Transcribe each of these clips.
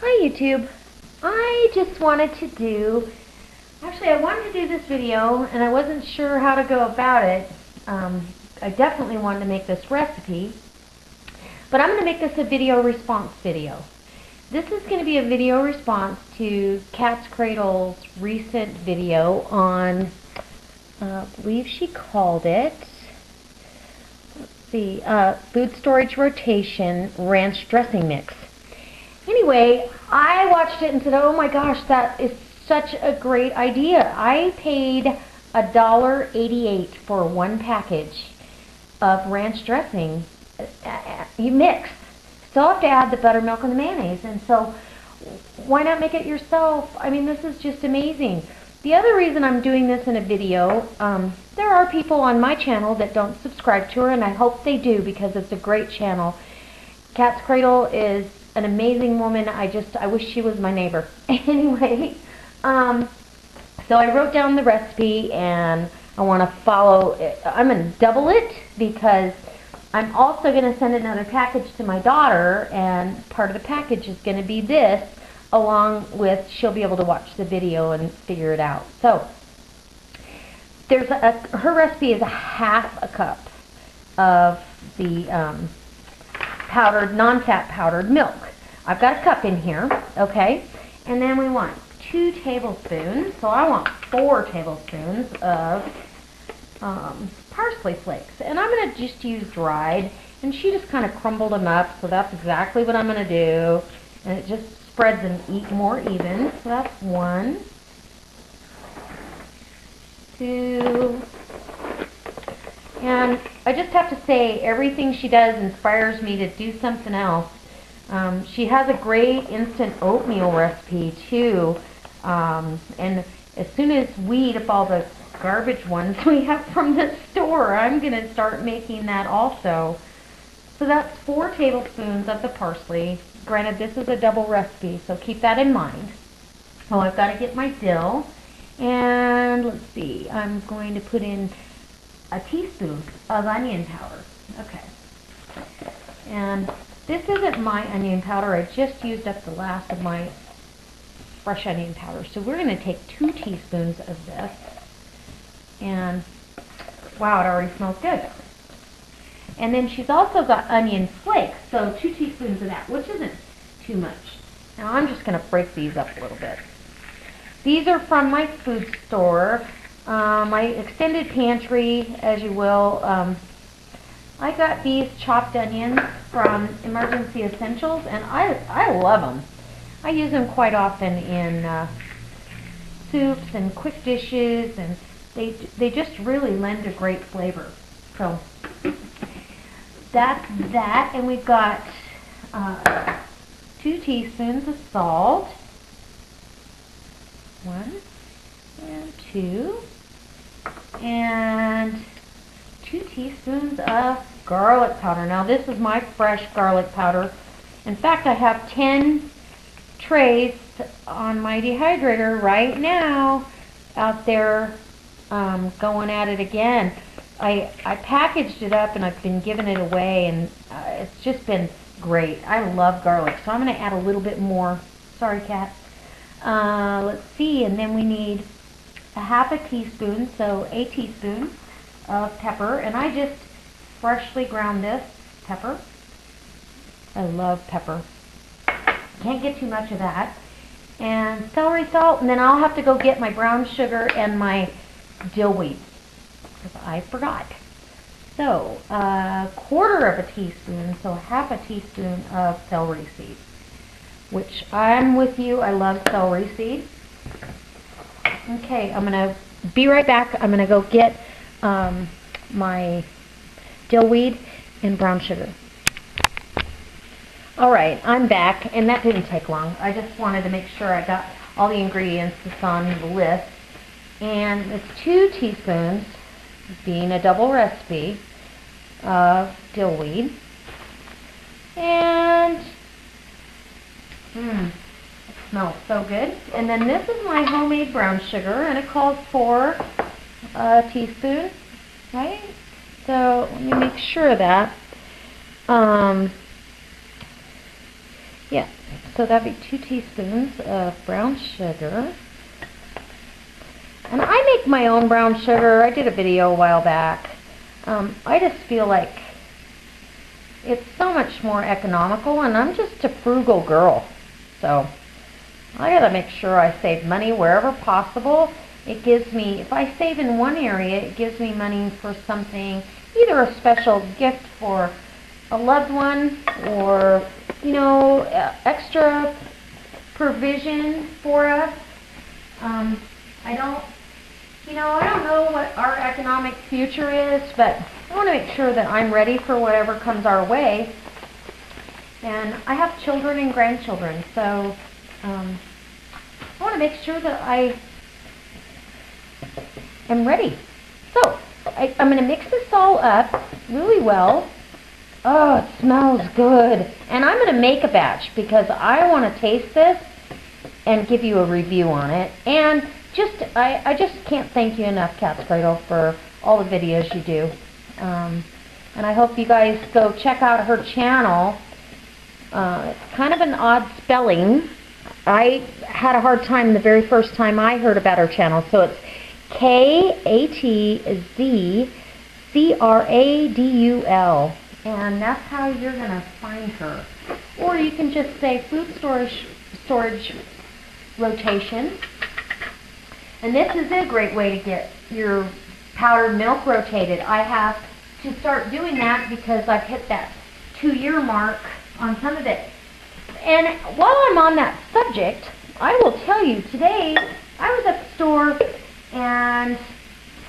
Hi YouTube. I just wanted to do, I wanted to do this video and I wasn't sure how to go about it. I definitely wanted to make this recipe, but I'm going to make this a video response video. This is going to be a video response to Katzcradul's recent video on, I believe she called it, food storage rotation ranch dressing mix. Anyway, I watched it and said, oh my gosh, that is such a great idea. I paid $1.88 for one package of ranch dressing. You mix. Still have to add the buttermilk and the mayonnaise, and so why not make it yourself? I mean, this is just amazing. The other reason I'm doing this in a video, there are people on my channel that don't subscribe to her, and I hope they do because it's a great channel. Katzcradul is an amazing woman. I wish she was my neighbor. Anyway, so I wrote down the recipe and I want to follow it. I'm going to double it because I'm also going to send another package to my daughter, and part of the package is going to be this, along with she'll be able to watch the video and figure it out. So there's her recipe is a half a cup of the powdered, non-fat powdered milk. I've got a cup in here, okay? And then we want 2 tablespoons, so I want 4 tablespoons of parsley flakes. And I'm going to just use dried, and she just kind of crumbled them up, so that's exactly what I'm going to do. And it just spreads them more even. So that's 1, 2, and I just have to say, everything she does inspires me to do something else. She has a great instant oatmeal recipe too, and as soon as we eat up all the garbage ones we have from the store, I'm going to start making that also. So that's 4 tablespoons of the parsley. Granted, this is a double recipe, so keep that in mind. Oh, I've got to get my dill, and let's see, I'm going to put in a teaspoon of onion powder. Okay. And this isn't my onion powder. I just used up the last of my fresh onion powder. So we're going to take 2 teaspoons of this. And wow, it already smells good. And then she's also got onion flakes. So 2 teaspoons of that, which isn't too much. Now I'm just going to break these up a little bit. These are from my food store. My extended pantry, as you will. I got these chopped onions from Emergency Essentials, and I love them. I use them quite often in soups and quick dishes, and they just really lend a great flavor. So that's that, and we've got 2 teaspoons of salt. 1 and 2. And 2 teaspoons of garlic powder. Now this is my fresh garlic powder. In fact, I have 10 trays on my dehydrator right now out there going at it again. I packaged it up and I've been giving it away, and it's just been great. I love garlic, so I'm going to add a little bit more. Sorry, cat. Let's see, and then we need a half a teaspoon, so a teaspoon of pepper, and I just freshly ground this pepper. I love pepper. Can't get too much of that. And celery salt, and then I'll have to go get my brown sugar and my dill weed, because I forgot. So, 1/4 of a teaspoon, so half a teaspoon of celery seed, which I'm with you, I love celery seed. Okay, I'm going to be right back. I'm going to go get my dill weed and brown sugar. Alright, I'm back, and that didn't take long. I just wanted to make sure I got all the ingredients that's on the list. And it's 2 teaspoons, being a double recipe, of dill weed. And it smells so good. And then this is my homemade brown sugar, and it calls for a teaspoon, right? So let me make sure of that. Yeah, So that'd be 2 teaspoons of brown sugar. And I make my own brown sugar. I did a video a while back. I just feel like it's so much more economical, and I'm just a frugal girl. So I gotta make sure I save money wherever possible. It gives me, if I save in one area, it gives me money for something, either a special gift for a loved one, or, you know, extra provision for us. I don't know what our economic future is, but I want to make sure that I'm ready for whatever comes our way. And I have children and grandchildren, so I want to make sure that I am ready. So I'm going to mix this all up really well. Oh, it smells good. And I'm going to make a batch because I want to taste this and give you a review on it. And I just can't thank you enough, Katzcradul, for all the videos you do. And I hope you guys go check out her channel. It's kind of an odd spelling. I had a hard time the very first time I heard about her channel. So it's Katzcradul. And that's how you're going to find her. Or you can just say food storage rotation. And this is a great way to get your powdered milk rotated. I have to start doing that because I've hit that 2-year mark on some of it. And while I'm on that subject, I will tell you, today I was at the store, and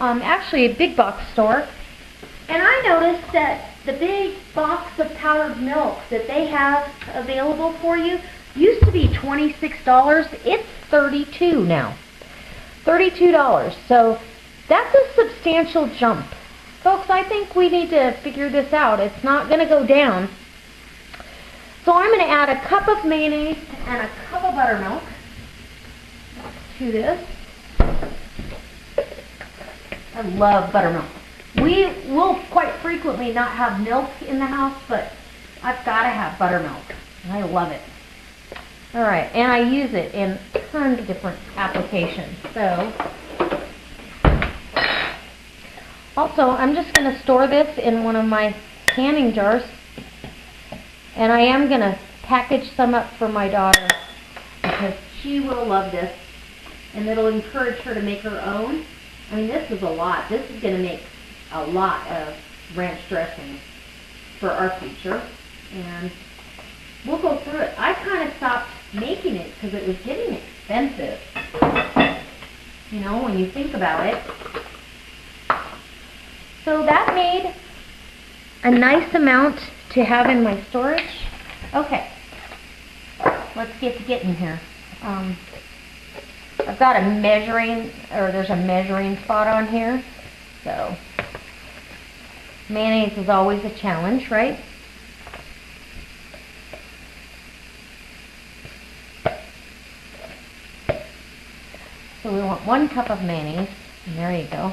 actually a big box store, and I noticed that the big box of powdered milk that they have available for you used to be $26. It's $32 now. $32. So that's a substantial jump. Folks, I think we need to figure this out. It's not going to go down. So I'm going to add a cup of mayonnaise and a cup of buttermilk to this. I love buttermilk. We will quite frequently not have milk in the house, but I've got to have buttermilk. I love it. All right, and I use it in tons of different applications. So, also, I'm just going to store this in one of my canning jars, and I am going to package some up for my daughter because she will love this, and it'll encourage her to make her own. I mean, this is a lot. This is going to make a lot of ranch dressing for our future, and we'll go through it. I kind of stopped making it because it was getting expensive, you know, when you think about it. So that made a nice amount to have in my storage. Okay, let's get to getting here. I've got a measuring, or there's a measuring spot on here, so mayonnaise is always a challenge, right? So we want 1 cup of mayonnaise, and there you go.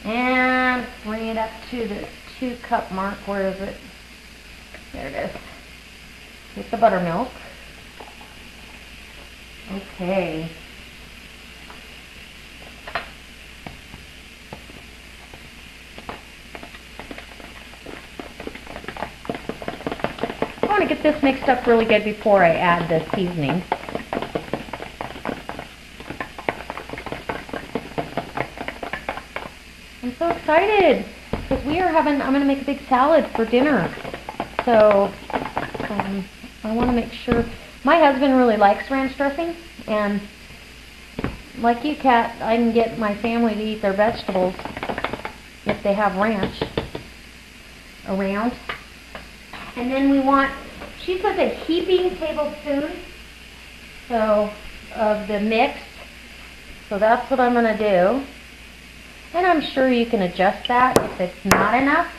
And bring it up to the 2-cup mark. Where is it? There it is. With the buttermilk. Okay. I want to get this mixed up really good before I add the seasoning. I'm so excited because I'm going to make a big salad for dinner. So I want to make sure. My husband really likes ranch dressing, and like you, Kat, I can get my family to eat their vegetables if they have ranch around. And then we want, she says, a heaping tablespoon of the mix. So that's what I'm going to do. And I'm sure you can adjust that if it's not enough.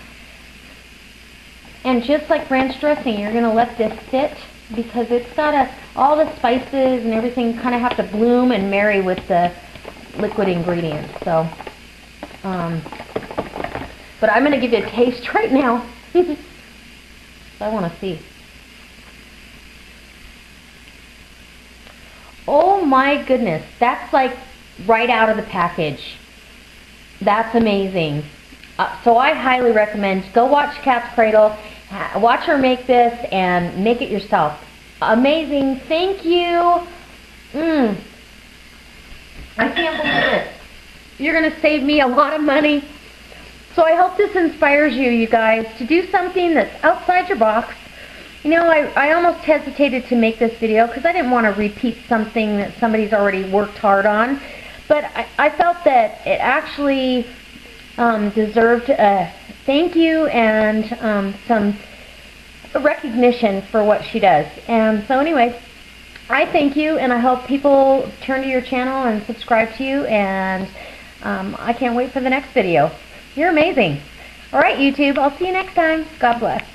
And just like ranch dressing, you're going to let this sit because it's got all the spices and everything kind of have to bloom and marry with the liquid ingredients. So, but I'm going to give you a taste right now. So I want to see. my goodness, that's like right out of the package. That's amazing. So I highly recommend, go watch Katzcradul, watch her make this, and make it yourself. Amazing. Thank you. I can't believe it. You're going to save me a lot of money. So I hope this inspires you, you guys, to do something that's outside your box. You know, I almost hesitated to make this video because I didn't want to repeat something that somebody's already worked hard on. But I felt that it actually deserved a thank you and some recognition for what she does. And so anyway, I thank you, and I hope people turn to your channel and subscribe to you, and I can't wait for the next video. You're amazing. All right, YouTube, I'll see you next time. God bless.